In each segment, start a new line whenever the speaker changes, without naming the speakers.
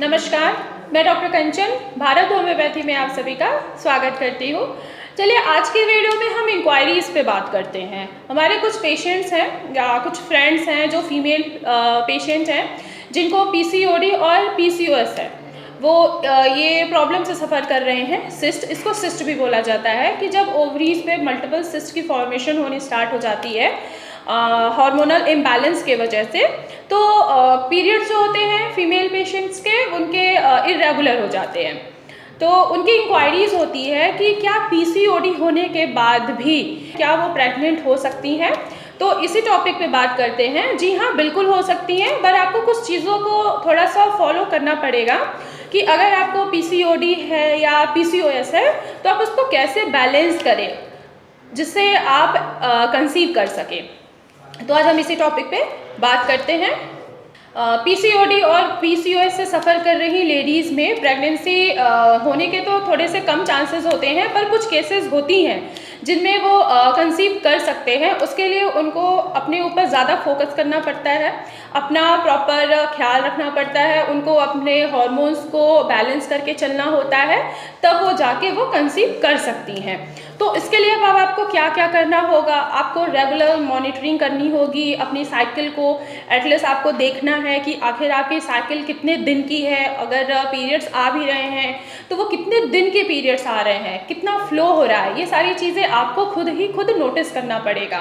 नमस्कार, मैं डॉक्टर कंचन भारत होम्योपैथी में आप सभी का स्वागत करती हूँ। चलिए आज की वीडियो में हम इंक्वायरीज़ पे बात करते हैं। हमारे कुछ पेशेंट्स हैं या कुछ फ्रेंड्स हैं जो फीमेल पेशेंट हैं जिनको पीसीओडी और पीसीओएस है। वो ये प्रॉब्लम से सफ़र कर रहे हैं। सिस्ट, इसको सिस्ट भी बोला जाता है कि जब ओवरीज पे मल्टीपल सिस्ट की फॉर्मेशन होनी स्टार्ट हो जाती है हार्मोनल इम्बैलेंस के वजह से, तो पीरियड्स जो होते हैं फीमेल पेशेंट्स के उनके इरेगुलर हो जाते हैं। तो उनकी इंक्वायरीज़ होती है कि क्या पीसीओडी होने के बाद भी क्या वो प्रेग्नेंट हो सकती हैं। तो इसी टॉपिक पे बात करते हैं। जी हाँ, बिल्कुल हो सकती हैं, पर आपको कुछ चीज़ों को थोड़ा सा फॉलो करना पड़ेगा कि अगर आपको पीसीओडी है या पीसीओएस है तो आप उसको कैसे बैलेंस करें जिससे आप कंसीव कर सकें। तो आज हम इसी टॉपिक पे बात करते हैं। पीसीओडी और पीसीओएस से सफ़र कर रही लेडीज़ में प्रेगनेंसी होने के तो थोड़े से कम चांसेस होते हैं, पर कुछ केसेस होती हैं जिनमें वो कंसीव कर सकते हैं। उसके लिए उनको अपने ऊपर ज़्यादा फोकस करना पड़ता है, अपना प्रॉपर ख्याल रखना पड़ता है, उनको अपने हार्मोन्स को बैलेंस करके चलना होता है, तब वो जाके वो कंसीव कर सकती हैं। तो इसके लिए अब आपको क्या क्या करना होगा, आपको रेगुलर मॉनिटरिंग करनी होगी अपनी साइकिल को। एटलीस्ट आपको देखना है कि आखिर आपकी साइकिल कितने दिन की है। अगर पीरियड्स आ भी रहे हैं तो वो कितने दिन के पीरियड्स आ रहे हैं, कितना फ्लो हो रहा है, ये सारी चीज़ें आपको खुद नोटिस करना पड़ेगा।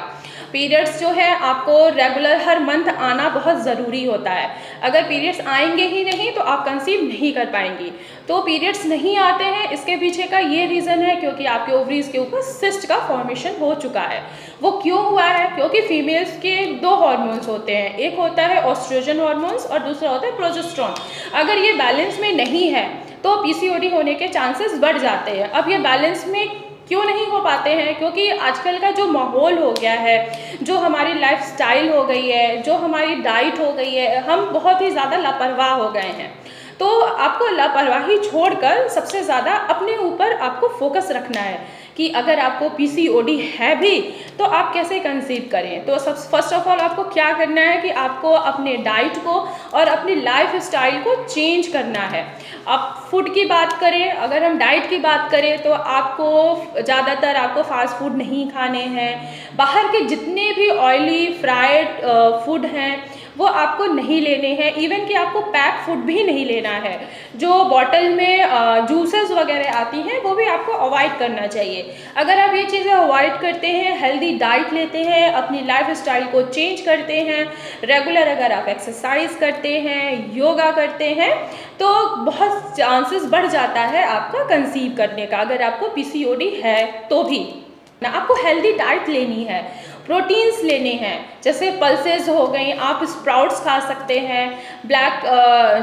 पीरियड्स जो है आपको रेगुलर हर मंथ आना बहुत ज़रूरी होता है। अगर पीरियड्स आएंगे ही नहीं तो आप कंसीव नहीं कर पाएंगी। तो पीरियड्स नहीं आते हैं, इसके पीछे का ये रीज़न है क्योंकि आपके ओवरीज के ऊपर सिस्ट का फॉर्मेशन हो चुका है। वो क्यों हुआ है? क्योंकि फीमेल्स के दो हार्मोन्स होते हैं, एक होता है ऑस्ट्रोजन हार्मोन्स और दूसरा होता है प्रोजेस्टेरोन। अगर ये बैलेंस में नहीं है तो पीसीओडी होने के चांसेस बढ़ जाते हैं। अब ये बैलेंस में क्यों नहीं हो पाते हैं? क्योंकि आजकल का जो माहौल हो गया है, जो हमारी लाइफ स्टाइल हो गई है, जो हमारी डाइट हो गई है, हम बहुत ही ज़्यादा लापरवाह हो गए हैं। तो आपको लापरवाही छोड़कर सबसे ज़्यादा अपने ऊपर आपको फोकस रखना है कि अगर आपको पीसीओडी है भी तो आप कैसे कंसीव करें। तो फर्स्ट ऑफ ऑल आपको क्या करना है कि आपको अपने डाइट को और अपनी लाइफ स्टाइल को चेंज करना है। अब फूड की बात करें, अगर हम डाइट की बात करें तो आपको ज़्यादातर आपको फास्ट फूड नहीं खाने हैं। बाहर के जितने भी ऑयली फ्राइड फूड हैं वो आपको नहीं लेने हैं। इवन कि आपको पैक फूड भी नहीं लेना है। जो बॉटल में जूसेस वगैरह आती हैं वो भी आपको अवॉइड करना चाहिए। अगर आप ये चीज़ें अवॉइड करते हैं, हेल्दी डाइट लेते हैं, अपनी लाइफ स्टाइल को चेंज करते हैं, रेगुलर अगर आप एक्सरसाइज करते हैं, योगा करते हैं, तो बहुत चांसेस बढ़ जाता है आपका कंसीव करने का। अगर आपको पीसीओडी है तो भी ना, आपको हेल्दी डाइट लेनी है, प्रोटीन्स लेने हैं, जैसे पल्सेस हो गई, आप स्प्राउट्स खा सकते हैं, ब्लैक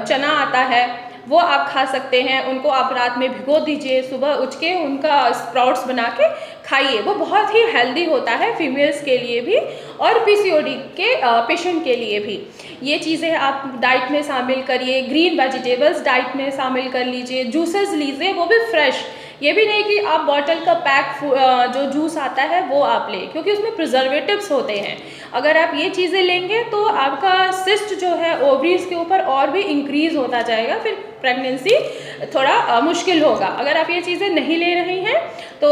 चना आता है वो आप खा सकते हैं। उनको आप रात में भिगो दीजिए, सुबह उठ के उनका स्प्राउट्स बना के खाइए। वो बहुत ही हेल्दी होता है फीमेल्स के लिए भी और पीसीओडी के पेशेंट के लिए भी। ये चीज़ें आप डाइट में शामिल करिए। ग्रीन वेजिटेबल्स डाइट में शामिल कर लीजिए, जूसेस लीजिए, वो भी फ्रेश। ये भी नहीं कि आप बॉटल का पैक जो जूस आता है वो आप लें, क्योंकि उसमें प्रिजर्वेटिव्स होते हैं। अगर आप ये चीज़ें लेंगे तो आपका सिस्ट जो है ओवरीज के ऊपर और भी इंक्रीज़ होता जाएगा, फिर प्रेगनेंसी थोड़ा मुश्किल होगा। अगर आप ये चीज़ें नहीं ले रही हैं तो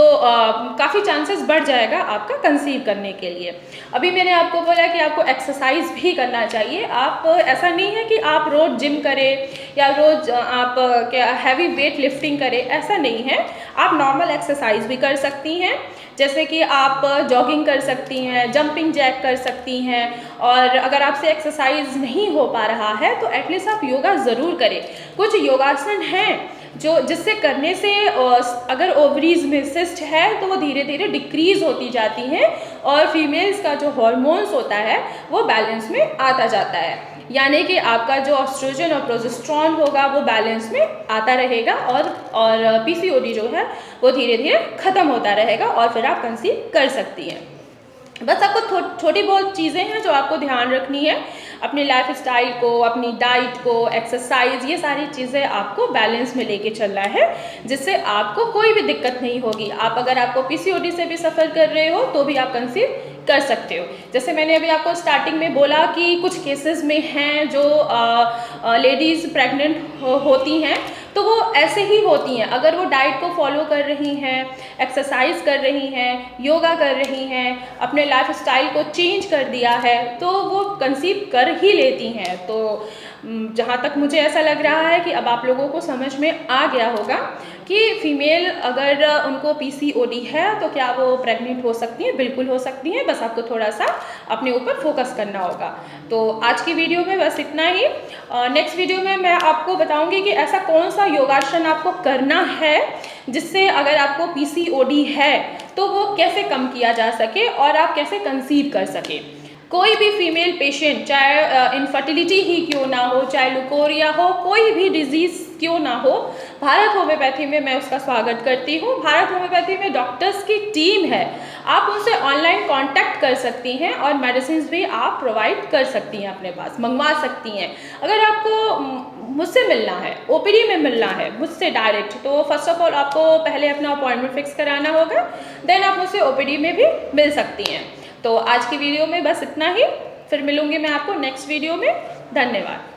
काफ़ी चांसेस बढ़ जाएगा आपका कंसीव करने के लिए। अभी मैंने आपको बोला कि आपको एक्सरसाइज भी करना चाहिए। आप ऐसा नहीं है कि आप रोज़ जिम करें या रोज़ आप क्या हैवी वेट लिफ्टिंग करें, ऐसा नहीं है। आप नॉर्मल एक्सरसाइज भी कर सकती हैं, जैसे कि आप जॉगिंग कर सकती हैं, जंपिंग जैक कर सकती हैं। और अगर आपसे एक्सरसाइज नहीं हो पा रहा है तो एटलीस्ट आप योगा ज़रूर करें। कुछ योगासन हैं जो जिससे करने से अगर ओवरीज में सिस्ट है तो वो धीरे धीरे डिक्रीज़ होती जाती हैं और फीमेल्स का जो हार्मोन्स होता है वो बैलेंस में आता जाता है। यानी कि आपका जो ऑस्ट्रोजन और प्रोजेस्टेरोन होगा वो बैलेंस में आता रहेगा और पीसीओडी जो है वो धीरे धीरे ख़त्म होता रहेगा और फिर आप कंसीव कर सकती हैं। बस आपको छोटी बहुत चीज़ें हैं जो आपको ध्यान रखनी है। अपनी लाइफ स्टाइल को, अपनी डाइट को, एक्सरसाइज, ये सारी चीज़ें आपको बैलेंस में लेके चलना है, जिससे आपको कोई भी दिक्कत नहीं होगी। आप अगर आपको पीसीओडी से भी सफ़र कर रहे हो तो भी आप कंसीव कर सकते हो। जैसे मैंने अभी आपको स्टार्टिंग में बोला कि कुछ केसेस में हैं जो लेडीज़ प्रेग्नेंट होती हैं, तो वो ऐसे ही होती हैं। अगर वो डाइट को फॉलो कर रही हैं, एक्सरसाइज कर रही हैं, योगा कर रही हैं, अपने लाइफस्टाइल को चेंज कर दिया है, तो वो कंसीव कर ही लेती हैं। तो जहाँ तक मुझे ऐसा लग रहा है कि अब आप लोगों को समझ में आ गया होगा कि फीमेल अगर उनको पीसीओडी है तो क्या वो प्रेग्नेंट हो सकती हैं। बिल्कुल हो सकती हैं, बस आपको थोड़ा सा अपने ऊपर फोकस करना होगा। तो आज की वीडियो में बस इतना ही। नेक्स्ट वीडियो में मैं आपको बताऊंगी कि ऐसा कौन सा योगासन आपको करना है जिससे अगर आपको पीसीओडी है तो वो कैसे कम किया जा सके और आप कैसे कंसीव कर सके। कोई भी फीमेल पेशेंट, चाहे इनफर्टिलिटी ही क्यों ना हो, चाहे लुकोरिया हो, कोई भी डिजीज़ क्यों ना हो, भारत होम्योपैथी में मैं उसका स्वागत करती हूँ। भारत होम्योपैथी में डॉक्टर्स की टीम है, आप उनसे ऑनलाइन कांटेक्ट कर सकती हैं और मेडिसिन भी आप प्रोवाइड कर सकती हैं, अपने पास मंगवा सकती हैं। अगर आपको मुझसे मिलना है, ओपीडी में मिलना है मुझसे डायरेक्ट, तो फर्स्ट ऑफ ऑल आपको पहले अपना अपॉइंटमेंट फिक्स कराना होगा, देन आप मुझसे ओपीडी में भी मिल सकती हैं। तो आज की वीडियो में बस इतना ही, फिर मिलूंगी मैं आपको नेक्स्ट वीडियो में। धन्यवाद।